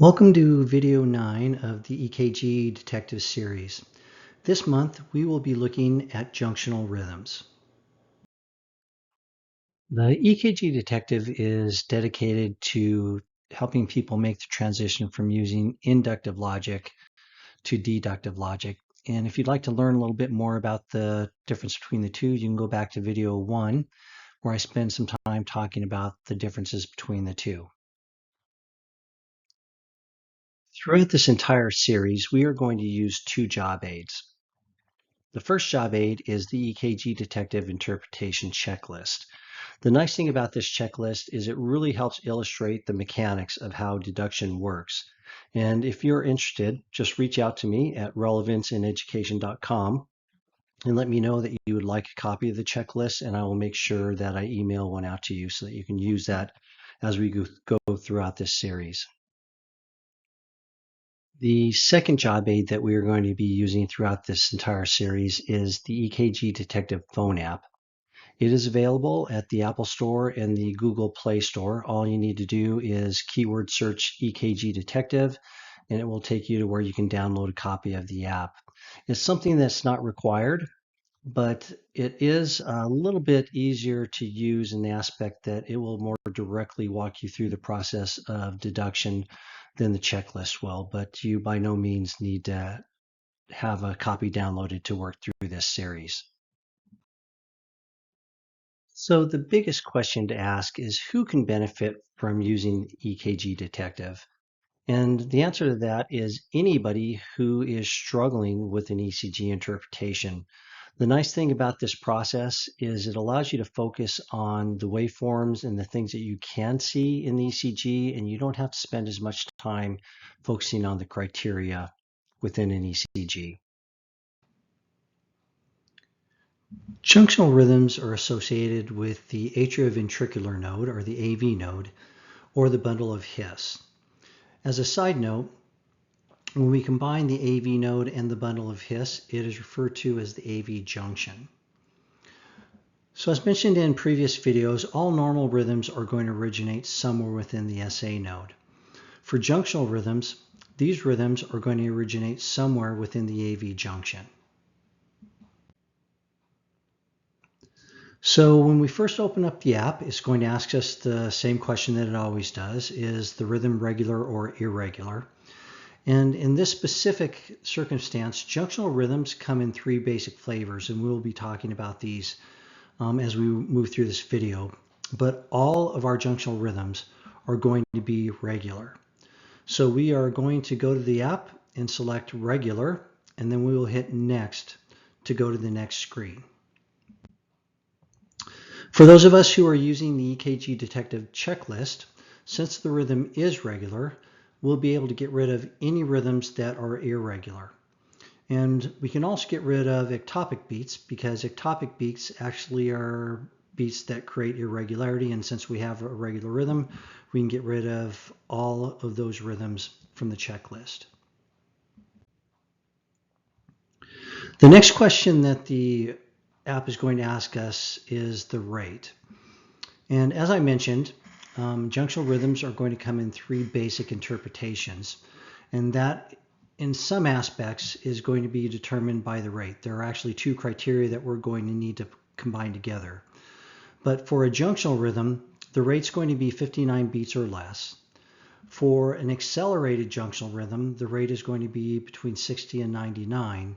Welcome to video 9 of the EKG Detective series. This month we will be looking at junctional rhythms. The EKG Detective is dedicated to helping people make the transition from using inductive logic to deductive logic. And if you'd like to learn a little bit more about the difference between the two, you can go back to video 1 where I spend some time talking about the differences between the two. Throughout this entire series, we are going to use two job aids. The first job aid is the EKG Detective Interpretation Checklist. The nice thing about this checklist is it really helps illustrate the mechanics of how deduction works. And if you're interested, just reach out to me at relevanceineducation.com and let me know that you would like a copy of the checklist, and I will make sure that I email one out to you so that you can use that as we go throughout this series. The second job aid that we are going to be using throughout this entire series is the EKG Detective phone app. It is available at the Apple Store and the Google Play Store. All you need to do is keyword search EKG Detective, and it will take you to where you can download a copy of the app. It's something that's not required, but it is a little bit easier to use in the aspect that it will more directly walk you through the process of deduction than the checklist will, but you by no means need to have a copy downloaded to work through this series. So the biggest question to ask is who can benefit from using EKG Detective? And the answer to that is anybody who is struggling with an ECG interpretation. The nice thing about this process is it allows you to focus on the waveforms and the things that you can see in the ECG, and you don't have to spend as much time focusing on the criteria within an ECG. Junctional rhythms are associated with the atrioventricular node, or the AV node, or the bundle of His. As a side note, when we combine the AV node and the bundle of His, it is referred to as the AV junction. So as mentioned in previous videos, all normal rhythms are going to originate somewhere within the SA node. For junctional rhythms, these rhythms are going to originate somewhere within the AV junction. So when we first open up the app, it's going to ask us the same question that it always does. Is the rhythm regular or irregular? And in this specific circumstance, junctional rhythms come in three basic flavors, and we'll be talking about these as we move through this video. But all of our junctional rhythms are going to be regular. So we are going to go to the app and select regular, and then we will hit next to go to the next screen. For those of us who are using the EKG Detective checklist, since the rhythm is regular, we'll be able to get rid of any rhythms that are irregular. And we can also get rid of ectopic beats because ectopic beats actually are beats that create irregularity, and since we have a regular rhythm, we can get rid of all of those rhythms from the checklist. The next question that the app is going to ask us is the rate. And as I mentioned, junctional rhythms are going to come in three basic interpretations, and that in some aspects is going to be determined by the rate. There are actually two criteria that we're going to need to combine together. But for a junctional rhythm, the rate's going to be 59 beats or less. For an accelerated junctional rhythm, the rate is going to be between 60 and 99.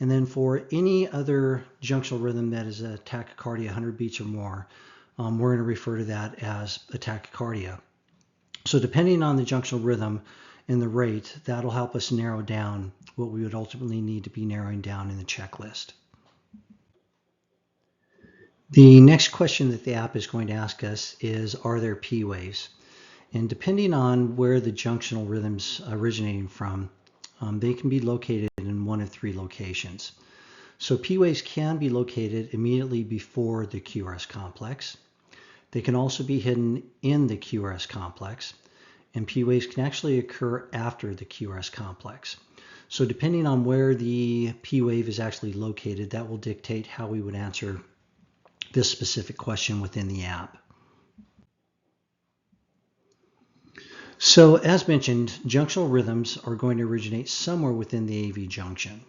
And then for any other junctional rhythm that is a tachycardia, 100 beats or more, we're going to refer to that as a tachycardia. So depending on the junctional rhythm and the rate, that'll help us narrow down what we would ultimately need to be narrowing down in the checklist. The next question that the app is going to ask us is, are there P waves? And depending on where the junctional rhythm's originating from, they can be located in one of three locations. So P waves can be located immediately before the QRS complex. They can also be hidden in the QRS complex, and P waves can actually occur after the QRS complex. So depending on where the P wave is actually located, that will dictate how we would answer this specific question within the app. So as mentioned, junctional rhythms are going to originate somewhere within the AV junction.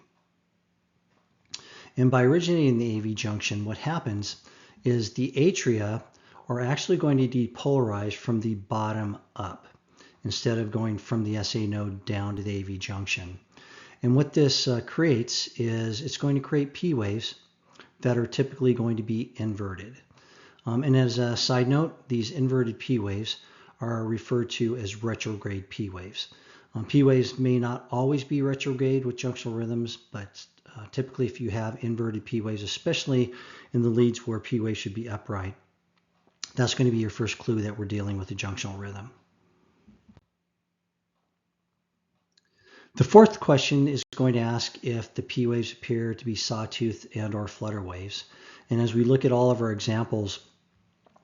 And by originating the AV junction, what happens is the atria are actually going to depolarize from the bottom up instead of going from the SA node down to the AV junction. And what this creates is it's going to create P waves that are typically going to be inverted. And as a side note, these inverted P waves are referred to as retrograde P waves. P waves may not always be retrograde with junctional rhythms, but typically if you have inverted P waves, especially in the leads where P waves should be upright, that's going to be your first clue that we're dealing with a junctional rhythm. The fourth question is going to ask if the P waves appear to be sawtooth and or flutter waves. And as we look at all of our examples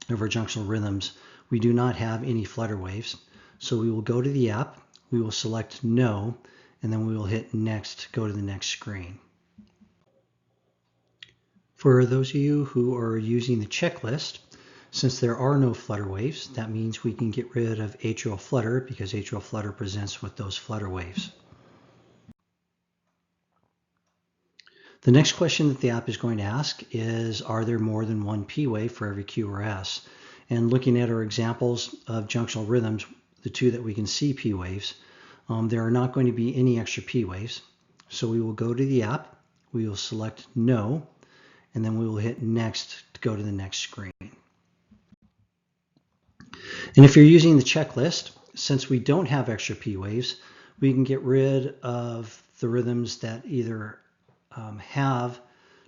of our junctional rhythms, we do not have any flutter waves. So we will go to the app, we will select no, and then we will hit next to go to the next screen. For those of you who are using the checklist, since there are no flutter waves, that means we can get rid of atrial flutter because atrial flutter presents with those flutter waves. The next question that the app is going to ask is, are there more than one P wave for every Q or S? And looking at our examples of junctional rhythms, the two that we can see P waves, there are not going to be any extra P waves. So we will go to the app, we will select no, and then we will hit next to go to the next screen. And if you're using the checklist, since we don't have extra P waves, we can get rid of the rhythms that either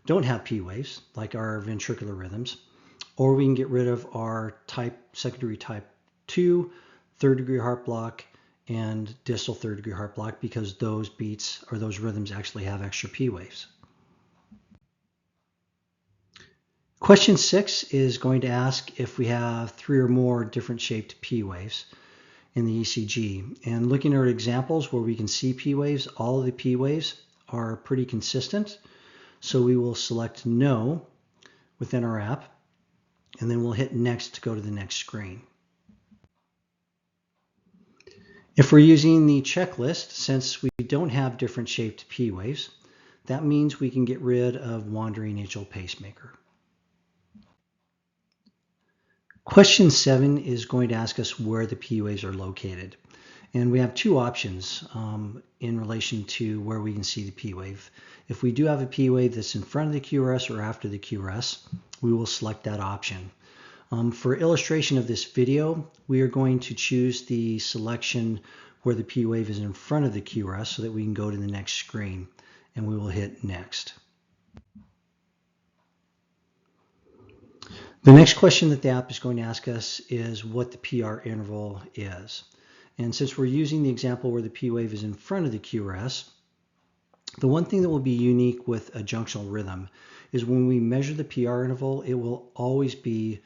don't have P waves, like our ventricular rhythms, or we can get rid of our secondary type 2, third degree heart block, and distal third degree heart block because those beats or those rhythms actually have extra P waves. Question 6 is going to ask if we have 3 or more different shaped P waves in the ECG. And looking at our examples where we can see P waves, all of the P waves are pretty consistent. So we will select no within our app, and then we'll hit next to go to the next screen. If we're using the checklist, since we don't have different shaped P waves, that means we can get rid of wandering atrial pacemaker. Question 7 is going to ask us where the P waves are located. And we have two options in relation to where we can see the P wave. If we do have a P wave that's in front of the QRS or after the QRS, we will select that option. For illustration of this video, we are going to choose the selection where the P wave is in front of the QRS so that we can go to the next screen, and we will hit next. The next question that the app is going to ask us is what the PR interval is. And since we're using the example where the P wave is in front of the QRS, the one thing that will be unique with a junctional rhythm is when we measure the PR interval, it will always be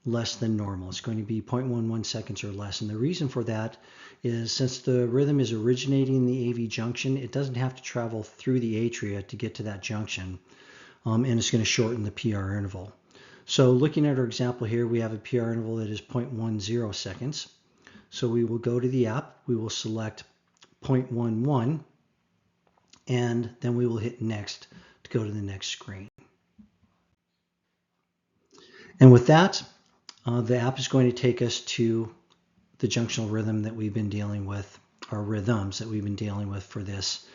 less than normal. It's going to be 0.11 seconds or less. And the reason for that is since the rhythm is originating in the AV junction, it doesn't have to travel through the atria to get to that junction. And it's going to shorten the PR interval. So looking at our example here, we have a PR interval that is 0.10 seconds. So we will go to the app, we will select 0.11, and then we will hit next to go to the next screen. And with that, the app is going to take us to the junctional rhythm that we've been dealing with, or rhythms that we've been dealing with for this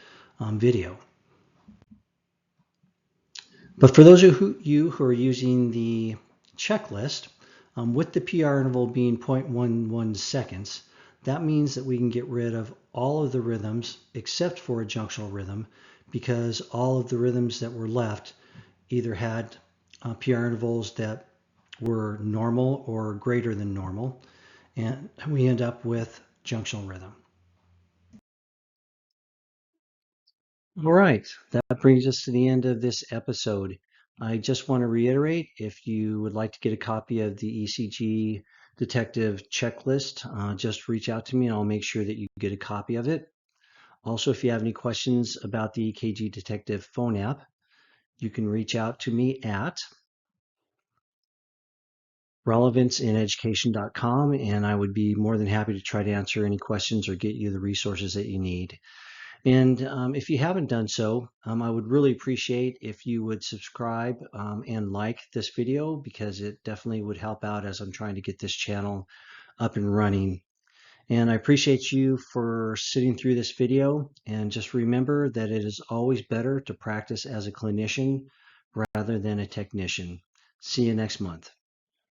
video. But for those of you who are using the checklist, with the PR interval being 0.11 seconds, that means that we can get rid of all of the rhythms except for a junctional rhythm because all of the rhythms that were left either had PR intervals that were normal or greater than normal, and we end up with junctional rhythm. All right, that brings us to the end of this episode. I just want to reiterate, if you would like to get a copy of the EKG Detective checklist, just reach out to me and I'll make sure that you get a copy of it. Also, if you have any questions about the EKG Detective phone app, you can reach out to me at relevanceineducation.com, and I would be more than happy to try to answer any questions or get you the resources that you need. And if you haven't done so, I would really appreciate if you would subscribe and like this video, because it definitely would help out as I'm trying to get this channel up and running. And I appreciate you for sitting through this video, and just remember that it is always better to practice as a clinician rather than a technician. See you next month.